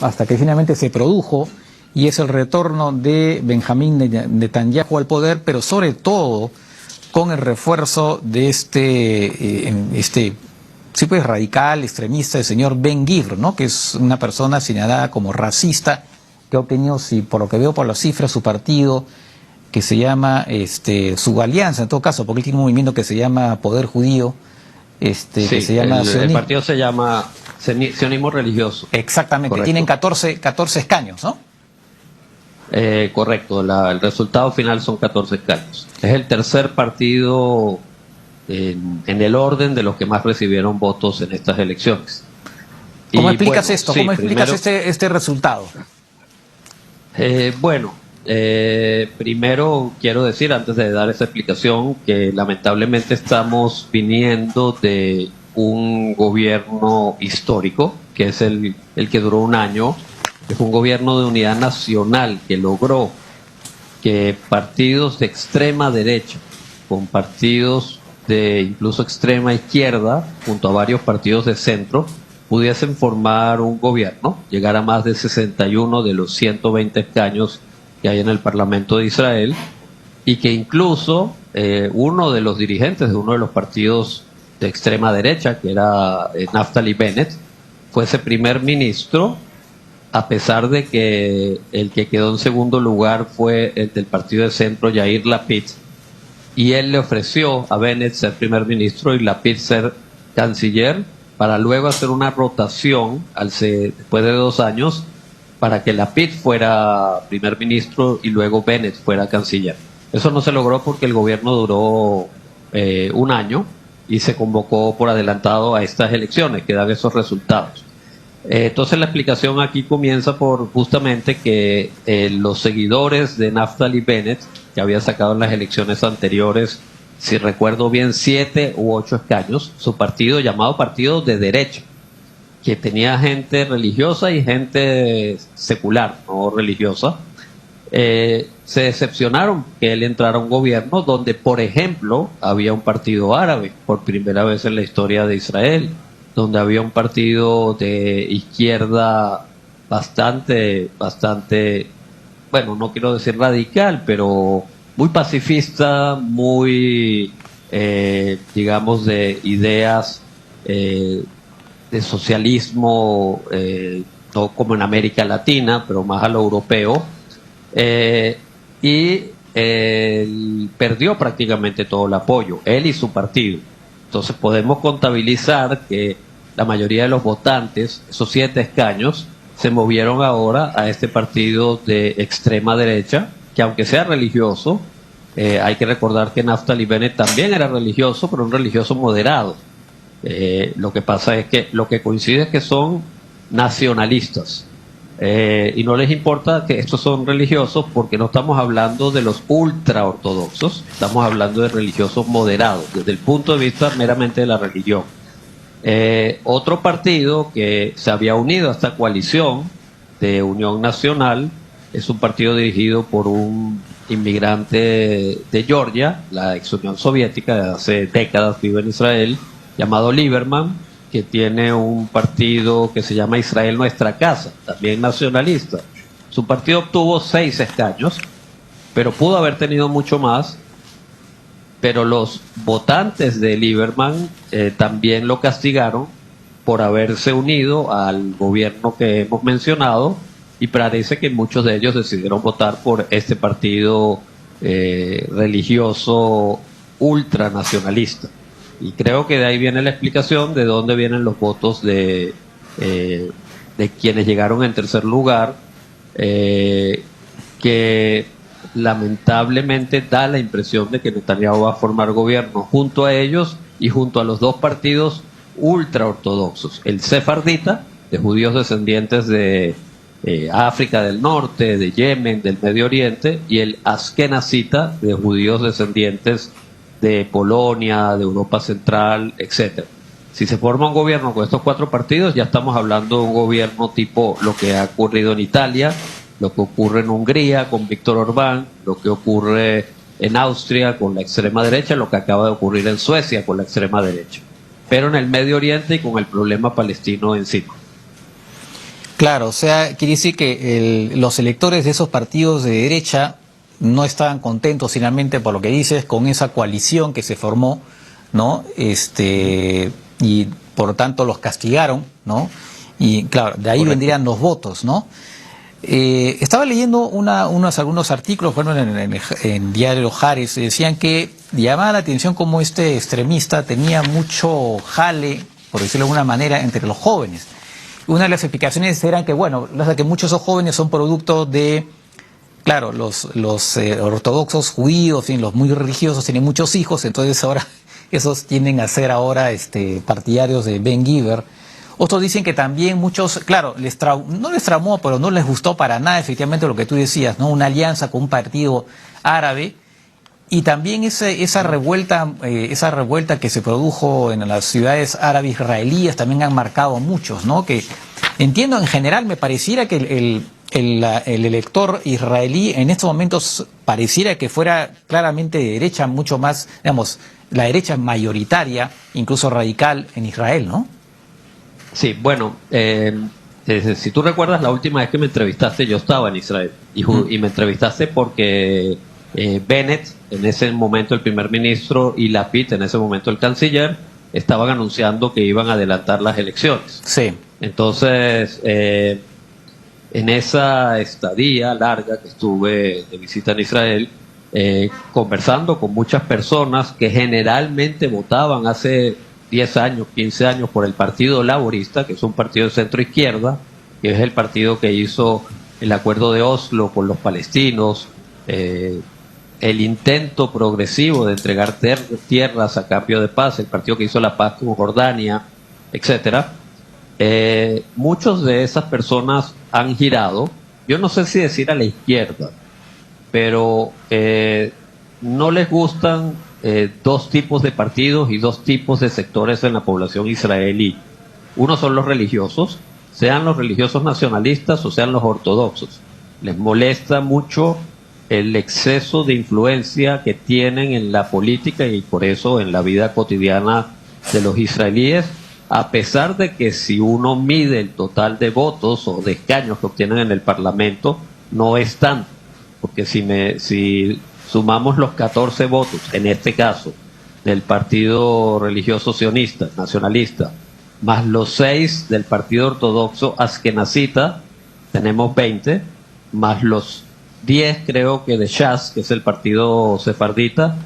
hasta que finalmente se produjo, y es el retorno de Benjamín Netanyahu al poder, pero sobre todo con el refuerzo de sí, pues, radical, extremista, el señor Ben-Gvir, ¿no? Que es una persona señalada como racista, que ha obtenido, si por lo que veo por las cifras, su partido, que se llama, su alianza en todo caso, porque él tiene un movimiento que se llama Poder Judío, Sí, que se llama el partido se llama Sionismo Religioso. Exactamente, Correcto. tienen 14 escaños, ¿no? Correcto, el resultado final son 14 escaños. Es el tercer partido en el orden de los que más recibieron votos en estas elecciones. ¿Cómo explicas esto? Sí, ¿Cómo explicas primero, este resultado? Primero quiero decir, antes de dar esa explicación, que lamentablemente estamos viniendo de un gobierno histórico, que es el que duró un año. Es un gobierno de unidad nacional que logró que partidos de extrema derecha, con partidos de incluso extrema izquierda, junto a varios partidos de centro, pudiesen formar un gobierno, llegar a más de 61 de los 120 escaños que hay en el Parlamento de Israel, y que incluso uno de los dirigentes de uno de los partidos de extrema derecha, que era Naftali Bennett, fuese primer ministro, a pesar de que el que quedó en segundo lugar fue el del partido de centro, Yair Lapid, y él le ofreció a Bennett ser primer ministro y Lapid ser canciller, para luego hacer una rotación después de 2 años, para que Lapid fuera primer ministro y luego Bennett fuera canciller. Eso no se logró porque el gobierno duró un año y se convocó por adelantado a estas elecciones que dan esos resultados. Entonces la explicación aquí comienza por justamente que los seguidores de Naftali Bennett, que había sacado en las elecciones anteriores, si recuerdo bien, 7 u 8 escaños, su partido, llamado Partido de Derecha, que tenía gente religiosa y gente secular, no religiosa, se decepcionaron que él entrara a un gobierno donde, por ejemplo, había un partido árabe, por primera vez en la historia de Israel, donde había un partido de izquierda bastante, bueno, no quiero decir radical, pero muy pacifista, muy, digamos, de ideas de socialismo, no como en América Latina, pero más a lo europeo, y él perdió prácticamente todo el apoyo, él y su partido. Entonces podemos contabilizar que la mayoría de los votantes, esos 7 escaños, se movieron ahora a este partido de extrema derecha, que aunque sea religioso, hay que recordar que Naftali Bennett también era religioso, pero un religioso moderado. Lo que pasa es que lo que coincide es que son nacionalistas. Y no les importa que estos son religiosos, porque no estamos hablando de los ultra ortodoxos, estamos hablando de religiosos moderados, desde el punto de vista meramente de la religión. Otro partido que se había unido a esta coalición de Unión Nacional es un partido dirigido por un inmigrante de Georgia, la ex Unión Soviética, de hace décadas vive en Israel, llamado Lieberman, que tiene un partido que se llama Israel Nuestra Casa, también nacionalista. Su partido obtuvo 6 escaños, pero pudo haber tenido mucho más, pero los votantes de Lieberman también lo castigaron por haberse unido al gobierno que hemos mencionado, y parece que muchos de ellos decidieron votar por este partido religioso ultranacionalista. Y creo que de ahí viene la explicación de dónde vienen los votos de quienes llegaron en tercer lugar, que lamentablemente da la impresión de que Netanyahu va a formar gobierno junto a ellos y junto a los 2 partidos ultraortodoxos, el sefardita, de judíos descendientes de África del Norte, de Yemen, del Medio Oriente, y el askenazita, de judíos descendientes de Polonia, de Europa Central, etcétera. Si se forma un gobierno con estos 4 partidos, ya estamos hablando de un gobierno tipo lo que ha ocurrido en Italia, lo que ocurre en Hungría con Víctor Orbán, lo que ocurre en Austria con la extrema derecha, lo que acaba de ocurrir en Suecia con la extrema derecha, pero en el Medio Oriente y con el problema palestino encima. Claro, o sea, quiere decir que los electores de esos partidos de derecha no estaban contentos finalmente por lo que dices con esa coalición que se formó, ¿no? Y por lo tanto los castigaron, ¿no? Y claro, de ahí Correcto. vendrían los votos, ¿no? Estaba leyendo algunos artículos, bueno, en Diario Jares, decían que llamaba la atención cómo este extremista tenía mucho jale, por decirlo de alguna manera, entre los jóvenes. Una de las explicaciones eran que, bueno, que muchos de esos jóvenes son producto de, claro, los ortodoxos judíos, y los muy religiosos tienen muchos hijos, entonces ahora esos tienden a ser ahora partidarios de Ben Giver. Otros dicen que también muchos, claro, no les traumó, pero no les gustó para nada efectivamente lo que tú decías, ¿no? Una alianza con un partido árabe. Y también esa revuelta que se produjo en las ciudades árabes israelíes también han marcado a muchos, ¿no? Que entiendo, en general me pareciera que el elector israelí en estos momentos pareciera que fuera claramente de derecha, mucho más, digamos, la derecha mayoritaria, incluso radical en Israel, ¿no? Sí, bueno, si tú recuerdas la última vez que me entrevistaste, yo estaba en Israel y me entrevistaste porque Bennett, en ese momento el primer ministro, y Lapid, en ese momento el canciller, estaban anunciando que iban a adelantar las elecciones. Sí. Entonces, en esa estadía larga que estuve de visita en Israel, conversando con muchas personas que generalmente votaban hace 10 años, 15 años por el Partido Laborista, que es un partido de centro izquierda, que es el partido que hizo el acuerdo de Oslo con los palestinos, el intento progresivo de entregar tierras a cambio de paz, el partido que hizo la paz con Jordania, etcétera. Muchos de esas personas han girado, yo no sé si decir a la izquierda, pero no les gustan dos tipos de partidos y dos tipos de sectores en la población israelí. Uno son los religiosos, sean los religiosos nacionalistas o sean los ortodoxos. Les molesta mucho el exceso de influencia que tienen en la política y por eso en la vida cotidiana de los israelíes, a pesar de que si uno mide el total de votos o de escaños que obtienen en el Parlamento, no es tanto, porque si sumamos los 14 votos, en este caso, del Partido Religioso Sionista, Nacionalista, más los 6 del Partido Ortodoxo Askenazita, tenemos 20, más los 10 creo que de Shas, que es el partido sefardita,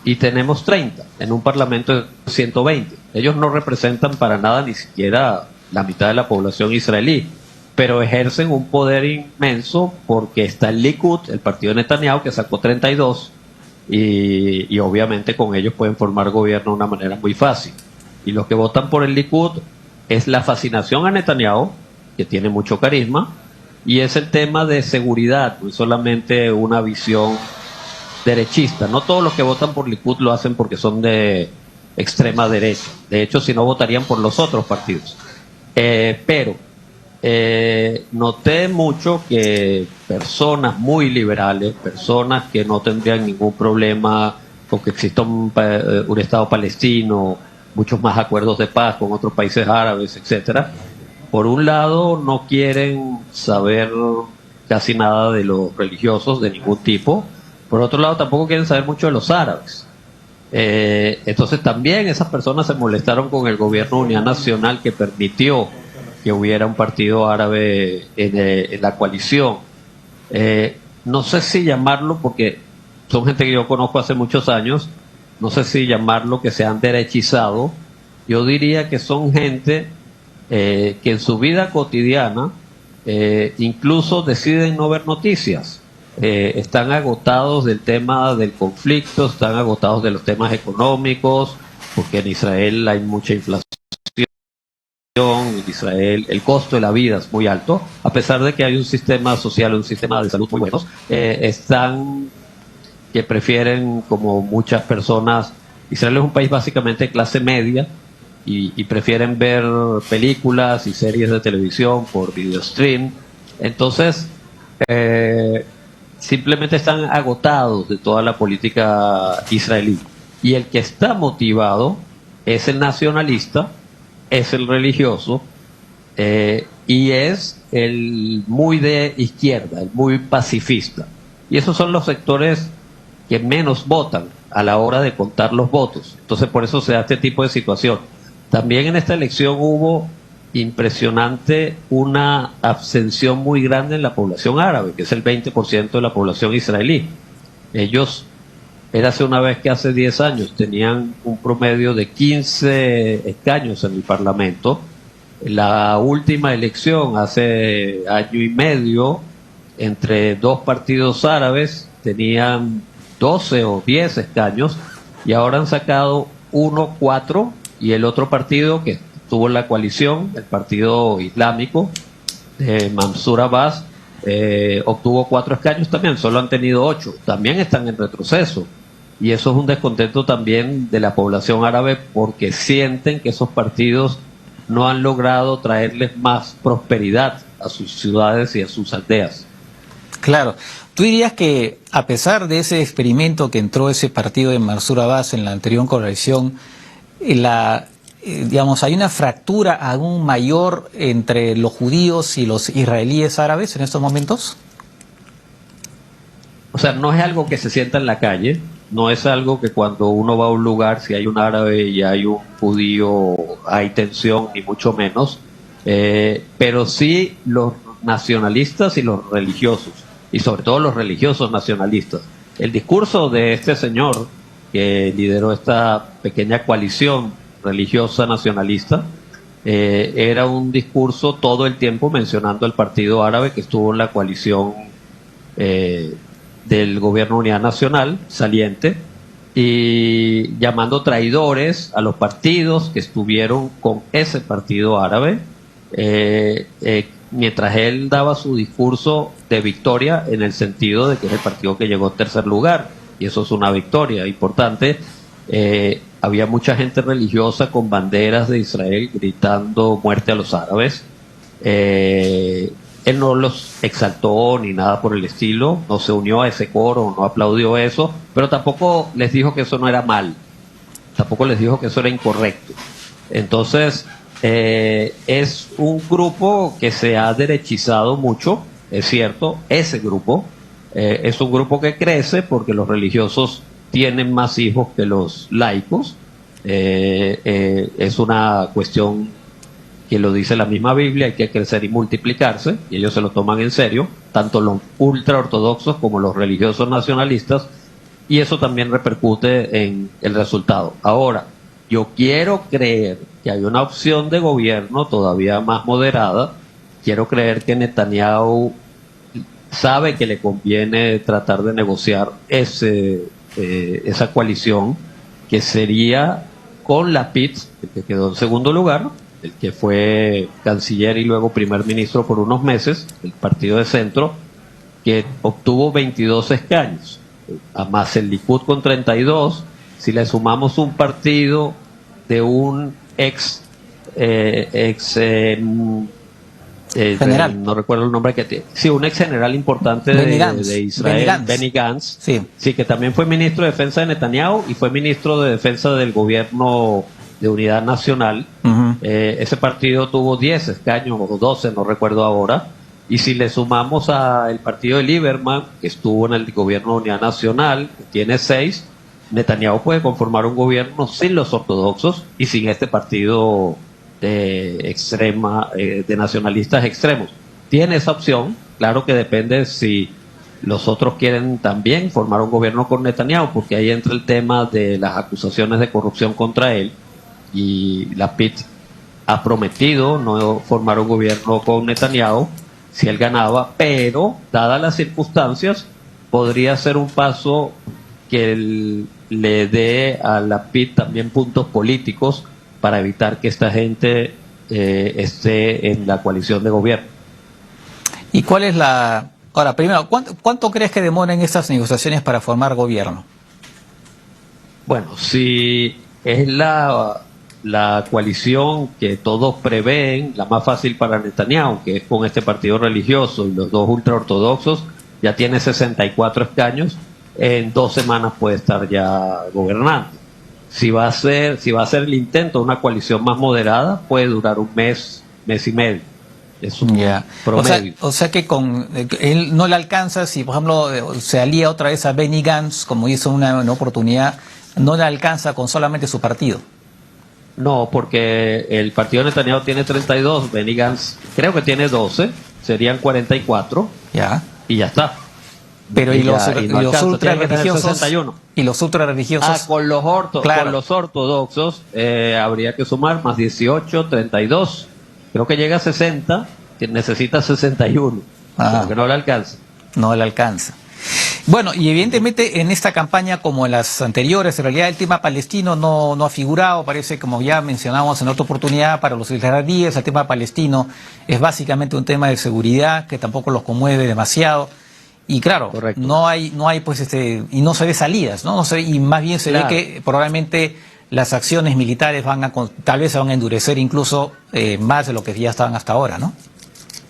y tenemos 30 en un parlamento de 120. Ellos no representan para nada ni siquiera la mitad de la población israelí, pero ejercen un poder inmenso porque está el Likud, el partido de Netanyahu, que sacó 32, y obviamente con ellos pueden formar gobierno de una manera muy fácil. Y los que votan por el Likud es la fascinación a Netanyahu, que tiene mucho carisma, y es el tema de seguridad, no es solamente una visión derechista. No todos los que votan por Likud lo hacen porque son de extrema derecha. De hecho, si no, votarían por los otros partidos. Pero noté mucho que personas muy liberales, personas que no tendrían ningún problema con que exista un Estado palestino, muchos más acuerdos de paz con otros países árabes, etcétera, por un lado no quieren saber casi nada de los religiosos de ningún tipo, por otro lado tampoco quieren saber mucho de los árabes. Entonces también esas personas se molestaron con el gobierno de unidad nacional que permitió que hubiera un partido árabe en la coalición. No sé si llamarlo, porque son gente que yo conozco hace muchos años, no sé si llamarlo que se han derechizado. Yo diría que son gente que en su vida cotidiana incluso deciden no ver noticias. Están agotados del tema del conflicto, están agotados de los temas económicos, porque en Israel hay mucha inflación, en Israel el costo de la vida es muy alto, a pesar de que hay un sistema social, un sistema de salud muy buenos, están que prefieren, como muchas personas, Israel es un país básicamente de clase media, y prefieren ver películas y series de televisión por videostream. Entonces, simplemente están agotados de toda la política israelí. Y el que está motivado es el nacionalista, es el religioso, y es el muy de izquierda, el muy pacifista. Y esos son los sectores que menos votan a la hora de contar los votos. Entonces por eso se da este tipo de situación. También en esta elección hubo impresionante una abstención muy grande en la población árabe, que es el 20% de la población israelí. Ellos, érase una vez que hace 10 años tenían un promedio de 15 escaños en el Parlamento. La última elección, hace año y medio, entre dos partidos árabes, tenían 12 o 10 escaños, y ahora han sacado 1, 4, y el otro partido que tuvo en la coalición, el Partido Islámico de Mansour Abbas, obtuvo 4 escaños también, solo han tenido 8, también están en retroceso. Y eso es un descontento también de la población árabe, porque sienten que esos partidos no han logrado traerles más prosperidad a sus ciudades y a sus aldeas. Claro. ¿Tú dirías que a pesar de ese experimento que entró ese partido de Mansour Abbas en la anterior coalición, digamos, hay una fractura aún mayor entre los judíos y los israelíes árabes en estos momentos? O sea, no es algo que se sienta en la calle, no es algo que cuando uno va a un lugar, si hay un árabe y hay un judío, hay tensión, ni mucho menos, pero sí los nacionalistas y los religiosos, y sobre todo los religiosos nacionalistas. El discurso de este señor que lideró esta pequeña coalición religiosa nacionalista era un discurso todo el tiempo mencionando al partido árabe que estuvo en la coalición del gobierno de unidad nacional saliente, y llamando traidores a los partidos que estuvieron con ese partido árabe, mientras él daba su discurso de victoria, en el sentido de que es el partido que llegó en tercer lugar, y eso es una victoria importante. Había mucha gente religiosa con banderas de Israel gritando muerte a los árabes. Él no los exaltó ni nada por el estilo, no se unió a ese coro, no aplaudió eso, pero tampoco les dijo que eso no era mal, tampoco les dijo que eso era incorrecto. Entonces, es un grupo que se ha derechizado mucho, es cierto, ese grupo es un grupo que crece porque los religiosos tienen más hijos que los laicos. Es una cuestión que lo dice la misma Biblia, hay que crecer y multiplicarse, y ellos se lo toman en serio, tanto los ultraortodoxos como los religiosos nacionalistas, y eso también repercute en el resultado. Ahora, yo quiero creer que hay una opción de gobierno todavía más moderada. Quiero creer que Netanyahu sabe que le conviene tratar de negociar esa coalición, que sería con Lapid, el que quedó en segundo lugar, el que fue canciller y luego primer ministro por unos meses, el partido de centro, que obtuvo 22 escaños, más el Likud con 32. Si le sumamos un partido de un general, no recuerdo el nombre que tiene, sí, un ex general importante de Israel, Benny Gantz, sí, que también fue ministro de defensa de Netanyahu y fue ministro de defensa del gobierno de unidad nacional. Ese partido tuvo 10 escaños o 12, no recuerdo ahora. Y si le sumamos al partido de Lieberman, que estuvo en el gobierno de unidad nacional, que tiene 6, Netanyahu puede conformar un gobierno sin los ortodoxos y sin este partido de nacionalistas extremos. Tiene esa opción, claro que depende si los otros quieren también formar un gobierno con Netanyahu, porque ahí entra el tema de las acusaciones de corrupción contra él, y Lapid ha prometido no formar un gobierno con Netanyahu si él ganaba, pero dadas las circunstancias podría ser un paso que le dé a Lapid también puntos políticos para evitar que esta gente esté en la coalición de gobierno. ¿Y cuál es la... Ahora, primero, ¿cuánto crees que demoran estas negociaciones para formar gobierno? Bueno, si es la coalición que todos prevén, la más fácil para Netanyahu, que es con este partido religioso y los dos ultraortodoxos, ya tiene 64 escaños, en 2 semanas puede estar ya gobernando. Si va a ser el intento de una coalición más moderada, puede durar un mes, mes y medio. Es un Ya. promedio. O sea que con él no le alcanza si, por ejemplo, se alía otra vez a Benny Gantz, como hizo una oportunidad, no le alcanza con solamente su partido. No, porque el partido de Netanyahu tiene 32, Benny Gantz creo que tiene 12, serían 44 Ya. y ya está. Pero y los, ya, y no y los alcanza, ultra tiene que tener religiosos 61. y los ultra religiosos. Con los, Claro. con los ortodoxos habría que sumar más 18, 32. Creo que llega a 60, que necesita 61. Ah. Porque no le alcanza. No le alcanza. Bueno, y evidentemente en esta campaña, como en las anteriores, en realidad el tema palestino no ha figurado. Parece, como ya mencionamos en otra oportunidad, para los israelíes el tema palestino es básicamente un tema de seguridad que tampoco los conmueve demasiado. Y claro, Correcto. no hay pues y no se ve salidas, ¿no? Y más bien se Claro. ve que probablemente las acciones militares tal vez se van a endurecer incluso más de lo que ya estaban hasta ahora, ¿no?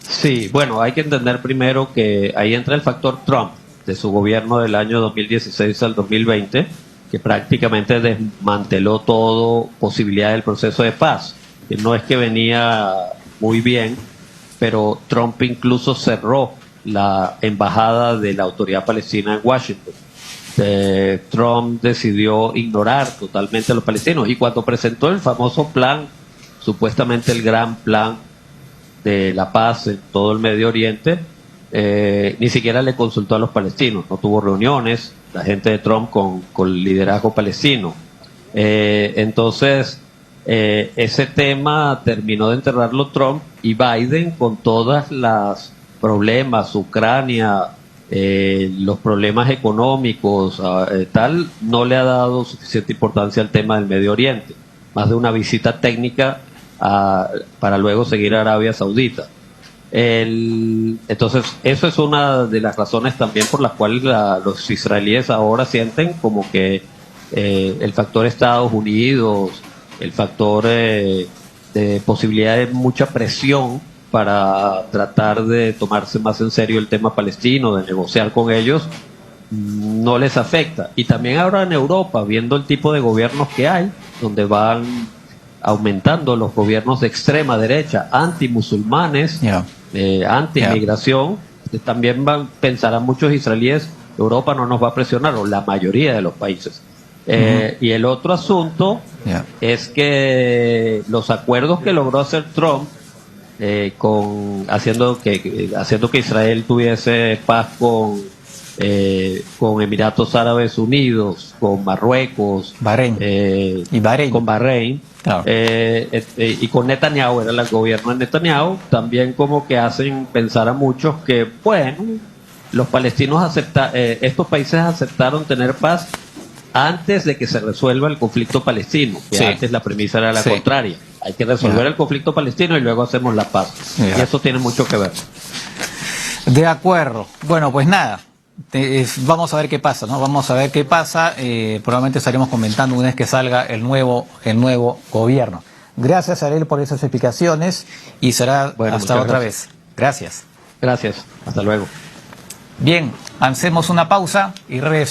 Sí, bueno, hay que entender primero que ahí entra el factor Trump, de su gobierno del año 2016 al 2020, que prácticamente desmanteló todo posibilidad del proceso de paz. Que no es que venía muy bien, pero Trump incluso cerró la embajada de la autoridad palestina en Washington. Trump decidió ignorar totalmente a los palestinos y cuando presentó el famoso plan, supuestamente el gran plan de la paz en todo el Medio Oriente, ni siquiera le consultó a los palestinos, no tuvo reuniones, la gente de Trump con el liderazgo palestino. Entonces, ese tema terminó de enterrarlo Trump y Biden con todas las problemas, Ucrania, los problemas económicos, tal, no le ha dado suficiente importancia al tema del Medio Oriente, más de una visita técnica para luego seguir a Arabia Saudita. Entonces, eso es una de las razones también por las cuales los israelíes ahora sienten como que el factor Estados Unidos, el factor de posibilidad de mucha presión para tratar de tomarse más en serio el tema palestino, de negociar con ellos, no les afecta. Y también ahora en Europa, viendo el tipo de gobiernos que hay, donde van aumentando los gobiernos de extrema derecha, antimusulmanes, anti-inmigración, también pensarán muchos israelíes, Europa no nos va a presionar, o la mayoría de los países. Y el otro asunto es que los acuerdos que logró hacer Trump, haciendo que Israel tuviese paz con Emiratos Árabes Unidos, con Marruecos, Bahrein. Y Bahrein. Con Bahrein, claro. Y con Netanyahu, era el gobierno de Netanyahu, también como que hacen pensar a muchos que, bueno, los palestinos estos países aceptaron tener paz antes de que se resuelva el conflicto palestino, que antes la premisa era la contraria. Hay que resolver el conflicto palestino y luego hacemos la paz. Y eso tiene mucho que ver. De acuerdo. Bueno, pues nada. Vamos a ver qué pasa, ¿no? Vamos a ver qué pasa. Probablemente estaremos comentando una vez que salga el nuevo gobierno. Gracias, Ariel, por esas explicaciones y será hasta otra vez. Gracias. Gracias. Hasta luego. Bien, hacemos una pausa y regresamos.